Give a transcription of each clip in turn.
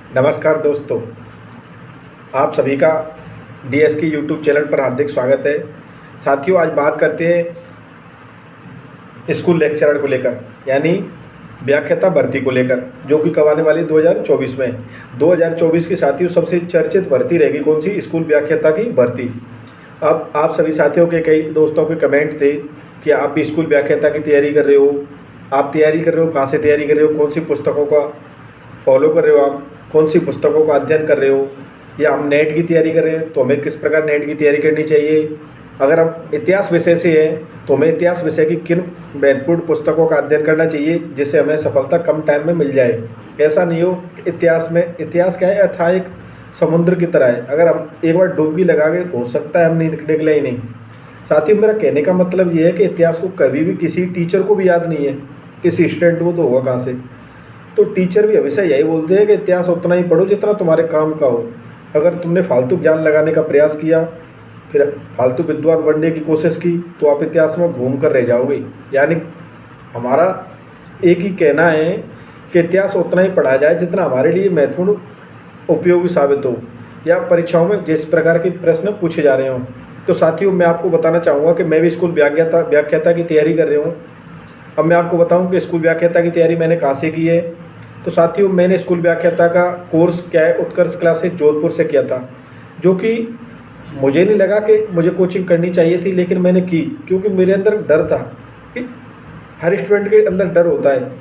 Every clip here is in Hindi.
नमस्कार दोस्तों, आप सभी का डीएस के यूट्यूब चैनल पर हार्दिक स्वागत है। साथियों, आज बात करते हैं स्कूल लेक्चरर को लेकर, यानी व्याख्याता भर्ती को लेकर, जो कि कब आने वाली 2024 में। 2024 की साथियों सबसे चर्चित भर्ती रहेगी कौन सी? स्कूल व्याख्याता की भर्ती। अब आप सभी साथियों के कई दोस्तों के कमेंट थे कि आप भी स्कूल व्याख्याता की तैयारी कर रहे हो। आप तैयारी कर रहे हो, कहाँ से तैयारी कर रहे हो, कौन सी पुस्तकों का फॉलो कर रहे हो, आप कौन सी पुस्तकों का अध्ययन कर रहे हो, या हम नेट की तैयारी कर रहे हैं तो हमें किस प्रकार नेट की तैयारी करनी चाहिए। अगर हम इतिहास विषय से हैं तो हमें इतिहास विषय की किन महत्वपूर्ण पुस्तकों का अध्ययन करना चाहिए जिससे हमें सफलता कम टाइम में मिल जाए। ऐसा नहीं हो कि इतिहास क्या है, अथाह एक समुद्र की तरह है। अगर हम एक बार डुबकी लगा के, हो सकता है हम निकले ही नहीं। साथ ही मेरा कहने का मतलब ये है कि इतिहास को कभी भी किसी टीचर को भी याद नहीं है, किसी स्टूडेंट को तो होगा कहाँ से। तो टीचर भी हमेशा यही बोलते हैं कि इतिहास उतना ही पढ़ो जितना तुम्हारे काम का हो। अगर तुमने फालतू ज्ञान लगाने का प्रयास किया, फिर फालतू विद्वान बनने की कोशिश की, तो आप इतिहास में घूम कर रह जाओगे। यानी हमारा एक ही कहना है कि इतिहास उतना ही पढ़ा जाए जितना हमारे लिए महत्वपूर्ण उपयोगी साबित हो, या परीक्षाओं में जिस प्रकार के प्रश्न पूछे जा रहे हों। तो साथियों, मैं आपको बताना चाहूँगा कि मैं भी स्कूल व्याख्याता की तैयारी कर रहा हूँ। अब मैं आपको बताऊं कि स्कूल व्याख्याता की तैयारी मैंने कहाँ से की है। तो साथियों, मैंने स्कूल व्याख्याता का कोर्स क्या है, उत्कर्ष क्लासेस जोधपुर से किया था, जो कि मुझे नहीं लगा कि मुझे कोचिंग करनी चाहिए थी, लेकिन मैंने की क्योंकि मेरे अंदर डर था कि हर स्टूडेंट के अंदर डर होता है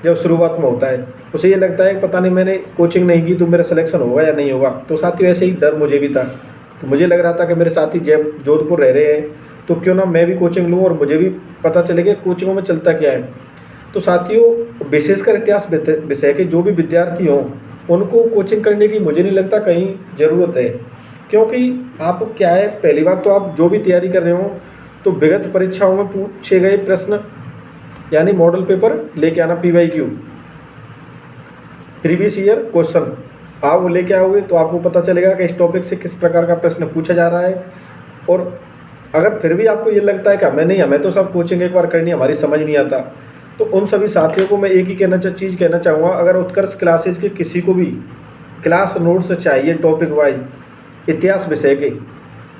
जब शुरुआत में होता है। उसे ये लगता है कि पता नहीं मैंने कोचिंग नहीं की तो मेरा सिलेक्शन होगा या नहीं होगा। तो साथियों, ऐसे ही डर मुझे भी था। तो मुझे लग रहा था कि मेरे साथी जोधपुर रह रहे हैं तो क्यों ना मैं भी कोचिंग लूँ और मुझे भी पता चले कि कोचिंगों में चलता क्या है। तो साथियों, विशेषकर इतिहास विषय के जो भी विद्यार्थी हों उनको कोचिंग करने की मुझे नहीं लगता कहीं ज़रूरत है। क्योंकि आप क्या है, पहली बार तो आप जो भी तैयारी कर रहे हो तो विगत परीक्षाओं में पूछे गए प्रश्न यानी मॉडल पेपर लेके आना, PYQ प्रीवियस ईयर क्वेश्चन आप वो लेके आओगे तो आपको पता चलेगा कि इस टॉपिक से किस प्रकार का प्रश्न पूछा जा रहा है। और अगर फिर भी आपको ये लगता है कि हमें तो सब कोचिंग एक बार करनी, हमारी समझ नहीं आता, तो उन सभी साथियों को मैं एक ही चीज़ कहना चाहूँगा। अगर उत्कर्ष क्लासेज के किसी को भी क्लास नोट्स चाहिए टॉपिक वाइज इतिहास विषय के,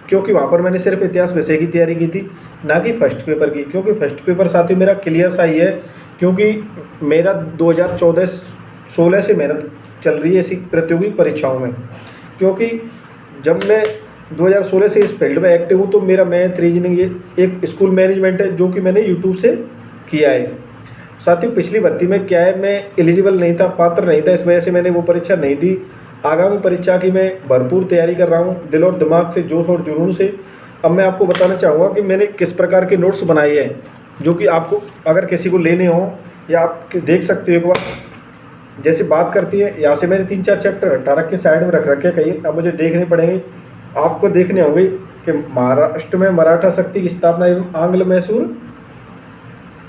क्योंकि वहाँ पर मैंने सिर्फ इतिहास विषय की तैयारी की थी, ना कि फर्स्ट पेपर की। क्योंकि फर्स्ट पेपर साथियों मेरा क्लियर सा ही है, क्योंकि मेरा 2014-16 से मेहनत चल रही है ऐसी प्रतियोगी परीक्षाओं में। क्योंकि जब मैं 2016 से इस फील्ड में एक्टिव हूँ तो मेरा मैथ, रीजनिंग, ये एक स्कूल मैनेजमेंट है जो कि मैंने यूट्यूब से किया है। साथियों, पिछली भर्ती में क्या है, मैं एलिजिबल नहीं था, पात्र नहीं था, इस वजह से मैंने वो परीक्षा नहीं दी। आगामी परीक्षा की मैं भरपूर तैयारी कर रहा हूँ, दिल और दिमाग से, जोश और जुनून से। अब मैं आपको बताना चाहूँगा कि मैंने किस प्रकार के नोट्स बनाए हैं, जो कि आपको अगर किसी को लेने हो या आप देख सकते हो एक बार। जैसे बात करती है, यहाँ से मैंने 3-4 चैप्टर हटा रखे, साइड में रख रखे कहीं। अब मुझे देखने पड़ेंगे, आपको देखने होंगे कि महाराष्ट्र में मराठा शक्ति की स्थापना एवं आंग्ल मैसूर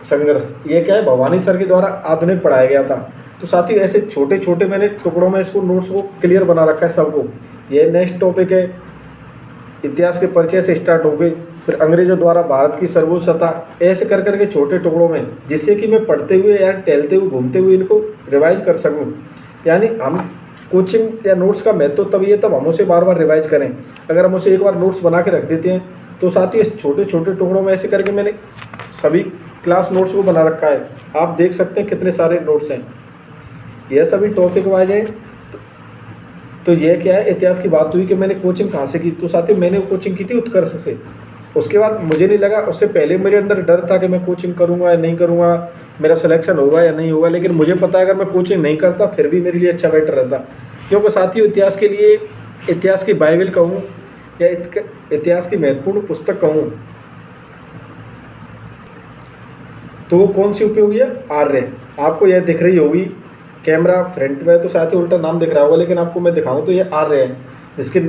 संघर्ष, ये क्या है, भवानी सर के द्वारा आधुनिक पढ़ाया गया था। तो साथ ही ऐसे छोटे छोटे मैंने टुकड़ों में इसको नोट्स को क्लियर बना रखा है सबको। ये नेक्स्ट टॉपिक है, इतिहास के परिचय से स्टार्ट हो गई, फिर अंग्रेजों द्वारा भारत की सर्वोच्च सत्ता, ऐसे कर करके छोटे टुकड़ों में, जिससे कि मैं पढ़ते हुए या टहलते हुए घूमते हुए इनको रिवाइज कर सकूँ। यानी हम कोचिंग या नोट्स का महत्व तभी है तब हम उसे बार बार रिवाइज करें। अगर हम उसे एक बार नोट्स बना के रख देते हैं तो साथ ही छोटे छोटे टुकड़ों में ऐसे करके मैंने सभी क्लास नोट्स को बना रखा है। आप देख सकते हैं कितने सारे नोट्स हैं, यह सभी टॉपिक वाइज है। तो यह क्या है, इतिहास की बात हुई कि मैंने कोचिंग कहाँ से की। तो साथियों, मैंने कोचिंग की थी उत्कर्ष से। उसके बाद मुझे नहीं लगा, उससे पहले मेरे अंदर डर था कि मैं कोचिंग करूँगा या नहीं करूँगा, मेरा सिलेक्शन होगा या नहीं होगा। लेकिन मुझे पता है अगर मैं कोचिंग नहीं करता फिर भी मेरे लिए अच्छा बेटर रहता। क्योंकि साथियों, इतिहास के लिए, इतिहास की बाइबल कहूँ या इतिहास की महत्वपूर्ण पुस्तक कहूँ तो वो कौन सी उपयोगी है? आर्य। आपको यह दिख रही होगी, कैमरा फ्रंट में तो साथ ही उल्टा नाम दिख रहा होगा, लेकिन आपको मैं दिखाऊं तो ये आर्य है। इसके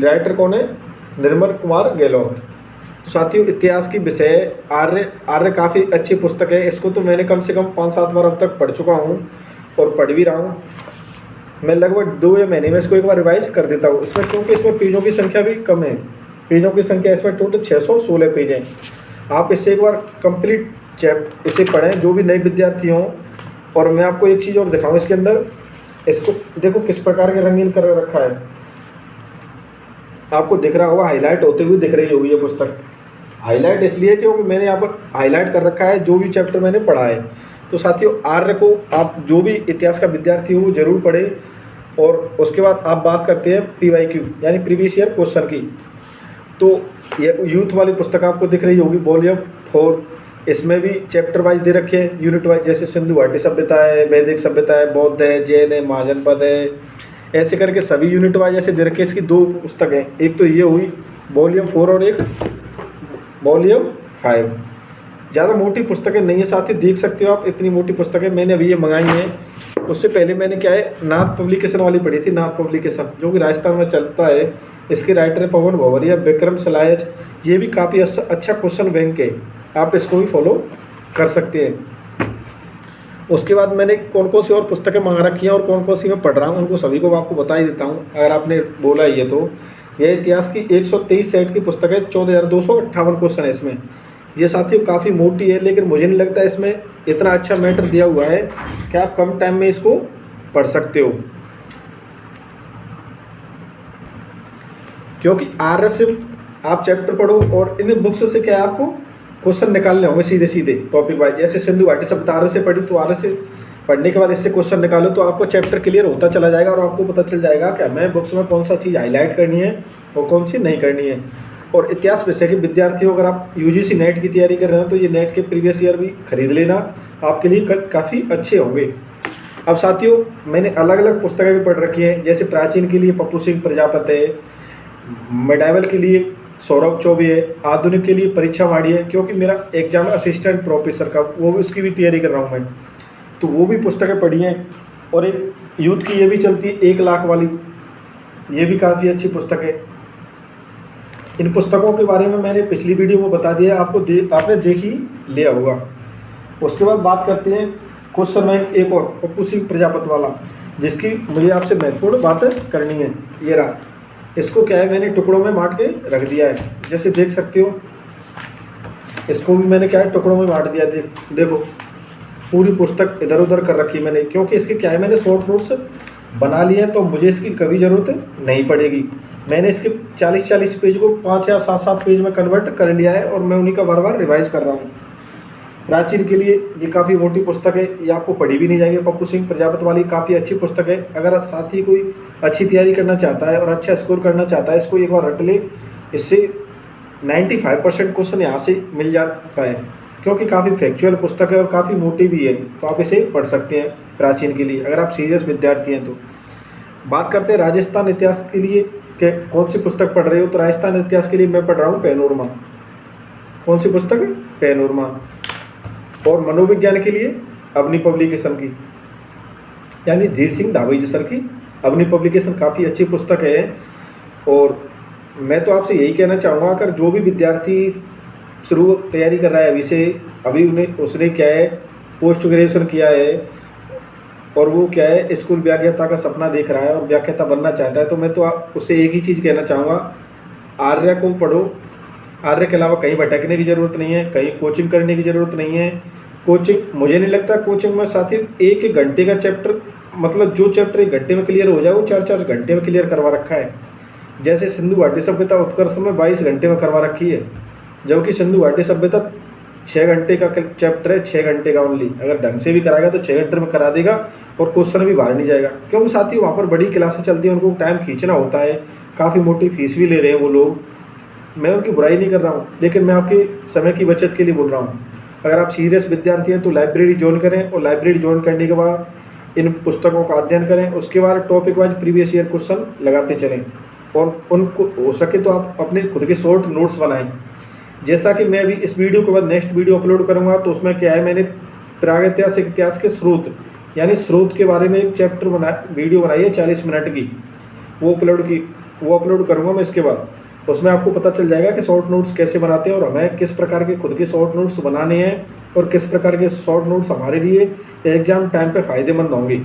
राइटर कौन है? निर्मल कुमार गहलोत। तो साथियों, इतिहास की विषय आर्य काफ़ी अच्छी पुस्तक है। इसको तो मैंने कम से कम 5-7 बार अब तक पढ़ चुका हूँ और पढ़ भी रहा हूँ। मैं लगभग 2 या महीने में इसको एक बार रिवाइज कर देता हूँ इसमें, क्योंकि इसमें पेजों की संख्या भी कम है। पेजों की संख्या इसमें टोटल 616 पेज हैं। आप इससे एक बार कंप्लीट इसे पढ़ें जो भी नए विद्यार्थी हों। और मैं आपको एक चीज़ और दिखाऊँ इसके अंदर इसको देखो किस प्रकार के रंगीन कर रखा है, आपको दिख रहा होगा, हाईलाइट होते हुए दिख रही होगी ये पुस्तक। हाईलाइट इसलिए क्योंकि मैंने यहाँ पर हाईलाइट कर रखा है जो भी चैप्टर मैंने पढ़ा है। तो साथियों, आर्य को आप जो भी इतिहास का विद्यार्थी हो वो जरूर पढ़े। और उसके बाद आप बात करते हैं PYQ यानी प्रीवियस ईयर क्वेश्चन की। तो ये यूथ वाली पुस्तक आपको दिख रही होगी, वॉल्यूम 4। इसमें भी चैप्टर वाइज दे रखे हैं, यूनिट वाइज, जैसे सिंधु घाटी सभ्यता है, वैदिक सभ्यता है, बौद्ध है, जैन है, महाजनपद है, ऐसे करके सभी यूनिट वाइज ऐसे दे रखे हैं। इसकी 2 पुस्तक हैं, एक तो ये हुई वॉल्यूम 4 और एक वॉल्यूम 5। ज़्यादा मोटी पुस्तकें नहीं है साथी, देख सकते हो आप इतनी मोटी पुस्तकें मैंने अभी ये मंगाई हैं। उससे पहले मैंने क्या है, नाथ पब्लिकेशन वाली पढ़ी थी, नाथ पब्लिकेशन जो कि राजस्थान में चलता है। इसके राइटर है पवन भवरिया, विक्रम सलायच। ये भी काफ़ी अच्छा क्वेश्चन बैंक है, आप इसको भी फॉलो कर सकते हैं। उसके बाद मैंने कौन कौन सी और पुस्तकें मंगा रखी हैं और कौन कौन सी मैं पढ़ रहा हूँ, उनको सभी को आपको बता ही देता हूँ अगर आपने बोला ये तो। यह इतिहास की 123 सेट की पुस्तक है, 14,258 क्वेश्चन है इसमें। ये साथियों काफ़ी मोटी है, लेकिन मुझे नहीं लगता इसमें इतना अच्छा मैटर दिया हुआ है कि आप कम टाइम में इसको पढ़ सकते हो। क्योंकि आर्य से आप चैप्टर पढ़ो और इन बुक्स से क्या है, आपको क्वेश्चन निकालने होंगे सीधे सीधे टॉपिक वाइज। जैसे सिंधु घाटी सभ्यता आर्य से पढ़ी, तो आर्य से पढ़ने के बाद इससे क्वेश्चन निकालो तो आपको चैप्टर क्लियर होता चला जाएगा और आपको पता चल जाएगा कि हमें बुक्स में कौन सा चीज़ हाईलाइट करनी है और कौन सी नहीं करनी है। और इतिहास विषय के विद्यार्थी हो, अगर आप UGC नेट की तैयारी कर रहे हो तो ये नेट के प्रीवियस ईयर भी खरीद लेना, आपके लिए काफ़ी अच्छे होंगे। अब साथियों, मैंने अलग अलग पुस्तकें भी पढ़ रखी हैं, जैसे प्राचीन के लिए पप्पू सिंह प्रजापति है, मेडावल के लिए सौरभ चौबे है, आधुनिक के लिए परीक्षा वाड़ी है, क्योंकि मेरा एग्जाम असिस्टेंट प्रोफेसर का वो भी, उसकी भी तैयारी कर रहा हूँ मैं, तो वो भी पुस्तकें पढ़ी हैं। और एक यूथ की ये भी चलती है 1 लाख वाली, ये भी काफ़ी अच्छी पुस्तक है। इन पुस्तकों के बारे में मैंने पिछली वीडियो में बता दिया, आपने देख ही लिया होगा। उसके बाद बात करते हैं क्वेश्चन बैंक एक और पप्पू सिंह प्रजापति वाला, जिसकी मुझे आपसे महत्वपूर्ण बात करनी है। ये रहा, इसको क्या है, मैंने टुकड़ों में बांट के रख दिया है, जैसे देख सकते हो। इसको भी मैंने क्या है, टुकड़ों में बांट दिया। देखो पूरी पुस्तक इधर उधर कर रखी मैंने, क्योंकि इसके क्या है, मैंने शॉर्ट नोट्स बना लिए हैं, तो मुझे इसकी कभी ज़रूरत नहीं पड़ेगी। मैंने इसके 40-40 पेज को 5 या 7-7 पेज में कन्वर्ट कर लिया है और मैं उन्हीं का बार बार रिवाइज कर रहा हूँ। प्राचीन के लिए ये काफ़ी मोटी पुस्तक है, ये आपको पढ़ी भी नहीं जाएगी। पप्पू सिंह प्रजापति वाली काफ़ी अच्छी पुस्तक है। अगर साथी कोई अच्छी तैयारी करना चाहता है और अच्छा स्कोर करना चाहता है, इसको एक बार रट ले, इससे 95% क्वेश्चन यहाँ से मिल जाता है, क्योंकि काफ़ी फैक्चुअल पुस्तक है और काफ़ी मोटी भी है, तो आप इसे पढ़ सकते हैं प्राचीन के लिए, अगर आप सीरियस विद्यार्थी हैं तो। बात करते हैं राजस्थान इतिहास के लिए कि कौन सी पुस्तक पढ़ रहे हो, तो राजस्थान इतिहास के लिए मैं पढ़ रहा हूँ पैनोरमा। कौन सी पुस्तक है? पैनोरमा। और मनोविज्ञान के लिए अपनी पब्लिकेशन की, यानी धीर सिंह धाबई सर की अपनी पब्लिकेशन काफ़ी अच्छी पुस्तक है। और मैं तो आपसे यही कहना चाहूँगा, अगर जो भी विद्यार्थी शुरू तैयारी कर रहा है अभी उसने क्या है, पोस्ट ग्रेजुएशन किया है और वो क्या है, स्कूल व्याख्याता का सपना देख रहा है और व्याख्याता बनना चाहता है, तो मैं तो उससे एक ही चीज़ कहना चाहूँगा, आर्य को पढ़ो। आर्य के अलावा कहीं भटकने की ज़रूरत नहीं है, कहीं कोचिंग करने की ज़रूरत नहीं है। कोचिंग, मुझे नहीं लगता कोचिंग में साथी 1 घंटे का चैप्टर, मतलब जो चैप्टर 1 घंटे में क्लियर हो जाए वो 4-4 घंटे में क्लियर करवा रखा है। जैसे सिंधु घाटी सभ्यता उत्कर्ष में 22 घंटे में करवा रखी है, जबकि सिंधु घाटी सभ्यता 6 घंटे का चैप्टर है, 6 घंटे का ओनली। अगर ढंग से भी कराएगा तो 6 घंटे में करा देगा और क्वेश्चन भी बाहर नहीं जाएगा, क्योंकि साथी वहाँ पर बड़ी क्लासें चलती हैं, उनको टाइम खींचना होता है, काफ़ी मोटी फीस भी ले रहे हैं वो लोग। मैं उनकी बुराई नहीं कर रहा हूँ, लेकिन मैं आपके समय की बचत के लिए बोल रहा हूँ। अगर आप सीरियस विद्यार्थी हैं तो लाइब्रेरी ज्वाइन करें, और लाइब्रेरी ज्वाइन करने के बाद इन पुस्तकों का अध्ययन करें। उसके बाद topic wise previous year question लगाते चलें, और उनको हो सके तो आप अपने खुद के शॉर्ट नोट्स बनाएं। जैसा कि मैं अभी इस वीडियो के बाद नेक्स्ट वीडियो अपलोड करूँगा, तो उसमें क्या है, मैंने प्रागैतिहासिक इतिहास के स्रोत, यानी स्रोत के बारे में एक चैप्टर वीडियो बनाई है 40 मिनट की, वो अपलोड करूँगा मैं। इसके बाद उसमें आपको पता चल जाएगा कि शॉर्ट नोट्स कैसे बनाते हैं और हमें किस प्रकार के खुद के शॉर्ट नोट्स बनाने हैं, और किस प्रकार के शॉर्ट नोट्स हमारे लिए एग्ज़ाम टाइम पे फ़ायदेमंद होंगे,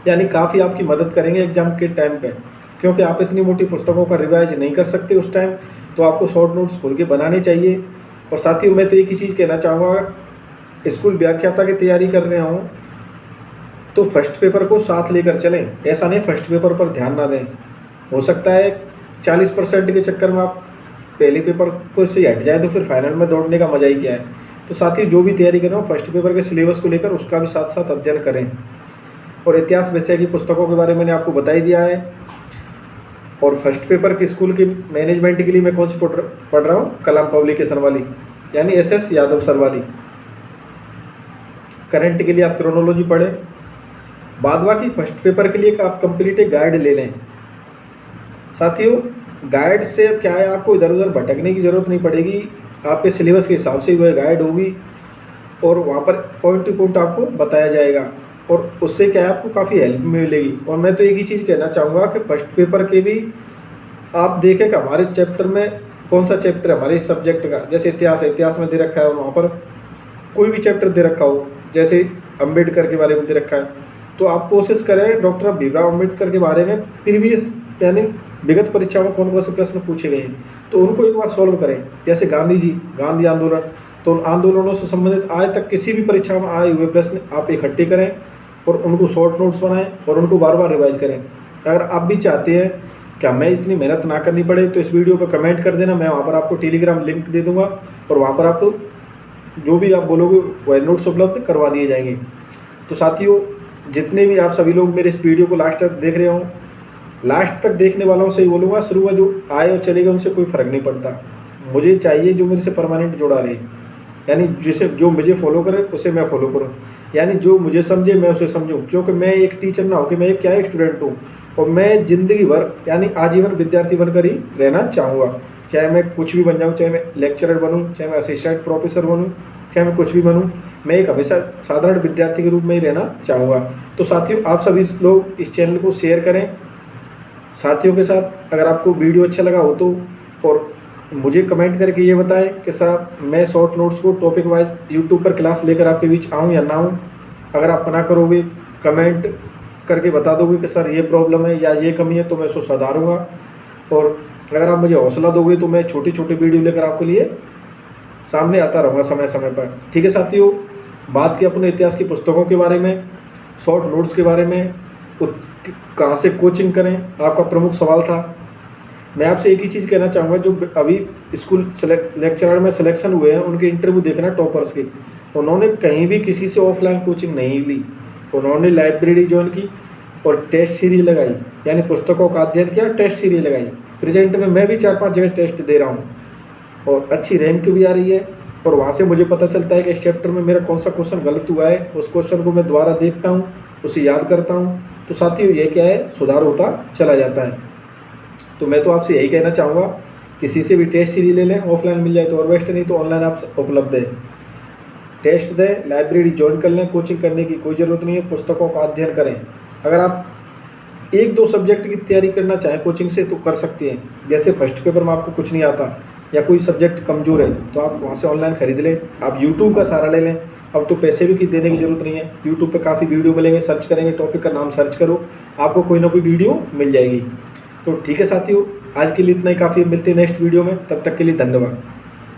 यानी काफ़ी आपकी मदद करेंगे एग्ज़ाम के टाइम पे। क्योंकि आप इतनी मोटी पुस्तकों का रिवाइज नहीं कर सकते उस टाइम, तो आपको शॉर्ट नोट्स खुद के बनाने चाहिए। और साथ ही मैं तो एक ही चीज़ कहना चाहूँगा, स्कूल व्याख्याता की तैयारी कर रहे हूँ तो फर्स्ट पेपर को साथ लेकर चलें, ऐसा नहीं फर्स्ट पेपर पर ध्यान ना दें। हो सकता है 40% के चक्कर में आप पहले पेपर को से हट जाए तो फिर फाइनल में दौड़ने का मज़ा ही क्या है। तो साथ ही जो भी तैयारी कर रहे हो फर्स्ट पेपर के सिलेबस को लेकर उसका भी साथ साथ अध्ययन करें। और इतिहास विषय की पुस्तकों के बारे में मैंने आपको बता ही दिया है। और फर्स्ट पेपर के स्कूल की मैनेजमेंट के लिए मैं कौन सी पढ़ रहा हूँ, कलाम पब्लिकेशन वाली, यानी SS यादव सर वाली। करंट के लिए आप क्रोनोलॉजी पढ़ें। बाद बाकी फर्स्ट पेपर के लिए आप कंप्लीट एक गाइड ले लें। साथियों गाइड से क्या है, आपको इधर उधर भटकने की ज़रूरत नहीं पड़ेगी, आपके सिलेबस के हिसाब से वह गाइड होगी और वहाँ पर पॉइंट टू पॉइंट आपको बताया जाएगा और उससे क्या है आपको काफ़ी हेल्प मिलेगी। और मैं तो एक ही चीज़ कहना चाहूँगा कि फर्स्ट पेपर के भी आप देखें कि हमारे चैप्टर में कौन सा चैप्टर है हमारे इस सब्जेक्ट का, जैसे इतिहास है, इतिहास में दे रखा है और वहाँ पर कोई भी चैप्टर दे रखा हो, जैसे अम्बेडकर के बारे में दे रखा है, तो आप कोशिश करें डॉक्टर भीमराव अम्बेडकर के बारे में प्रीवियस यानी विगत परीक्षाओं में कौन कौन से प्रश्न पूछे गए हैं तो उनको एक बार सॉल्व करें। जैसे गांधी आंदोलन, तो उन आंदोलनों से संबंधित आज तक किसी भी परीक्षा में आए हुए प्रश्न आप इकट्ठे करें और उनको शॉर्ट नोट्स बनाएं और उनको बार बार रिवाइज करें। अगर आप भी चाहते हैं कि हमें इतनी मेहनत ना करनी पड़े तो इस वीडियो पर कमेंट कर देना, मैं वहाँ पर आपको टेलीग्राम लिंक दे दूँगा और वहाँ पर आपको जो भी आप बोलोगे वह नोट्स उपलब्ध करवा दिए जाएंगे। तो साथियों जितने भी आप सभी लोग मेरे इस वीडियो को लास्ट तक देख रहे हो, लास्ट तक देखने वालों से ही बोलूँगा, शुरू में जो आए और चले गए उनसे कोई फ़र्क नहीं पड़ता। मुझे चाहिए जो मेरे से परमानेंट जुड़ा रहे, यानी जिसे जो मुझे फॉलो करे उसे मैं फॉलो करूं, यानी जो मुझे समझे मैं उसे समझूं। क्योंकि मैं एक टीचर ना हो कि मैं एक क्या स्टूडेंट हूं और मैं ज़िंदगी भर यानी आजीवन विद्यार्थी बनकर ही रहना चाहूँगा। चाहे मैं कुछ भी बन जाऊँ, चाहे मैं लेक्चरर बनूँ, चाहे मैं असिस्टेंट प्रोफेसर बनूँ, चाहे मैं कुछ भी बनूँ, मैं एक हमेशा साधारण विद्यार्थी के रूप में ही रहना चाहूँगा। तो साथियों आप सभी लोग इस चैनल को शेयर करें साथियों के साथ। अगर आपको वीडियो अच्छा लगा हो तो और मुझे कमेंट करके ये बताएं कि सर मैं शॉर्ट नोट्स को टॉपिक वाइज यूट्यूब पर क्लास लेकर आपके बीच आऊँ या ना आऊँ। अगर आप मना करोगे कमेंट करके बता दोगे कि सर ये प्रॉब्लम है या ये कमी है तो मैं उसको सुधारूँगा। और अगर आप मुझे हौसला दोगे तो मैं छोटी छोटी वीडियो लेकर आपके लिए सामने आता रहूँगा समय समय पर। ठीक है साथियों, बात की अपने इतिहास की पुस्तकों के बारे में, शॉर्ट नोट्स के बारे में, कहाँ से कोचिंग करें आपका प्रमुख सवाल था। मैं आपसे एक ही चीज़ कहना चाहूँगा, जो अभी स्कूल लेक्चरर में सिलेक्शन हुए हैं उनके इंटरव्यू देखना टॉपर्स के, उन्होंने कहीं भी किसी से ऑफलाइन कोचिंग नहीं ली, उन्होंने लाइब्रेरी ज्वाइन की और टेस्ट सीरीज लगाई, यानी पुस्तकों का अध्ययन किया, टेस्ट सीरीज लगाई। प्रेजेंट में मैं भी 4-5 जगह टेस्ट दे रहा हूँ और अच्छी रैंक भी आ रही है और वहाँ से मुझे पता चलता है कि इस चैप्टर में मेरा कौन सा क्वेश्चन गलत हुआ है, उस क्वेश्चन को मैं दोबारा देखता हूँ, उसे याद करता हूँ। तो साथियों ये क्या है, सुधार होता चला जाता है। तो मैं तो आपसे यही कहना चाहूँगा, किसी से भी टेस्ट सीरीज ले लें, ऑफलाइन मिल जाए तो और बेस्ट, नहीं तो ऑनलाइन आप उपलब्ध है। टेस्ट दें, लाइब्रेरी ज्वाइन कर लें, कोचिंग करने की कोई ज़रूरत नहीं है, पुस्तकों का अध्ययन करें। अगर आप 1-2 सब्जेक्ट की तैयारी करना चाहें कोचिंग से तो कर सकते हैं। जैसे फर्स्ट पेपर में आपको कुछ नहीं आता या कोई सब्जेक्ट कमज़ोर है तो आप वहाँ से ऑनलाइन खरीद लें, आप यूट्यूब का सहारा ले लें। अब तो पैसे भी देने की ज़रूरत नहीं है, यूट्यूब पे काफ़ी वीडियो मिलेंगे, सर्च करेंगे, टॉपिक का नाम सर्च करो, आपको कोई ना कोई वीडियो मिल जाएगी। तो ठीक है साथियों, आज के लिए इतना ही काफ़ी है, मिलते हैं नेक्स्ट वीडियो में, तब तक के लिए धन्यवाद।